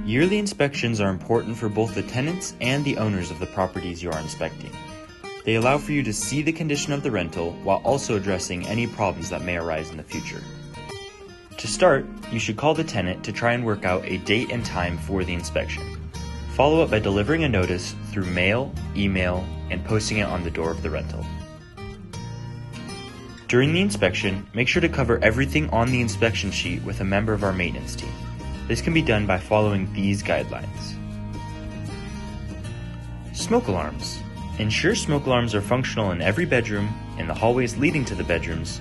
Yearly inspections are important for both the tenants and the owners of the properties you are inspecting. They allow for you to see the condition of the rental while also addressing any problems that may arise in the future. To start, you should call the tenant to try and work out a date and time for the inspection. Follow up by delivering a notice through mail, email, and posting it on the door of the rental. During the inspection, make sure to cover everything on the inspection sheet with a member of our maintenance team. This can be done by following these guidelines. Smoke alarms. Ensure smoke alarms are functional in every bedroom, in the hallways leading to the bedrooms,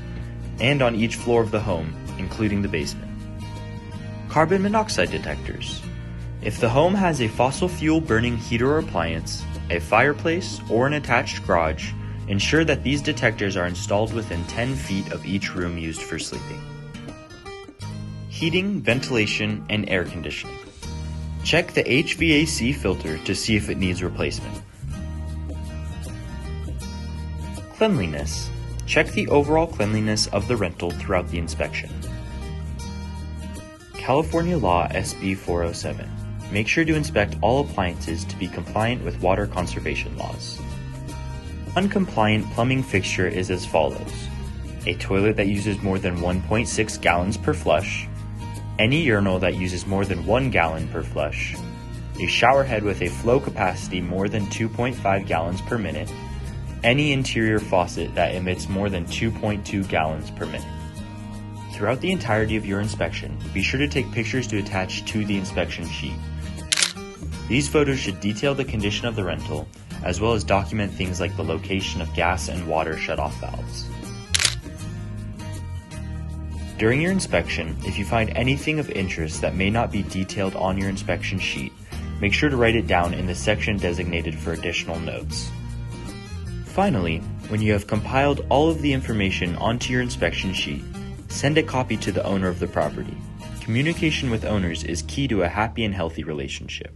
and on each floor of the home, including the basement. Carbon monoxide detectors. If the home has a fossil fuel burning heater or appliance, a fireplace, or an attached garage, ensure that these detectors are installed within 10 feet of each room used for sleeping. Heating, ventilation, and air conditioning. Check the HVAC filter to see if it needs replacement. Cleanliness. Check the overall cleanliness of the rental throughout the inspection. California Law SB 407. Make sure to inspect all appliances to be compliant with water conservation laws. Uncompliant plumbing fixture is as follows: a toilet that uses more than 1.6 gallons per flush, any urinal that uses more than 1 gallon per flush, a shower head with a flow capacity more than 2.5 gallons per minute, any interior faucet that emits more than 2.2 gallons per minute. Throughout the entirety of your inspection, be sure to take pictures to attach to the inspection sheet. These photos should detail the condition of the rental, as well as document things like the location of gas and water shutoff valves. During your inspection, if you find anything of interest that may not be detailed on your inspection sheet, make sure to write it down in the section designated for additional notes. Finally, when you have compiled all of the information onto your inspection sheet, send a copy to the owner of the property. Communication with owners is key to a happy and healthy relationship.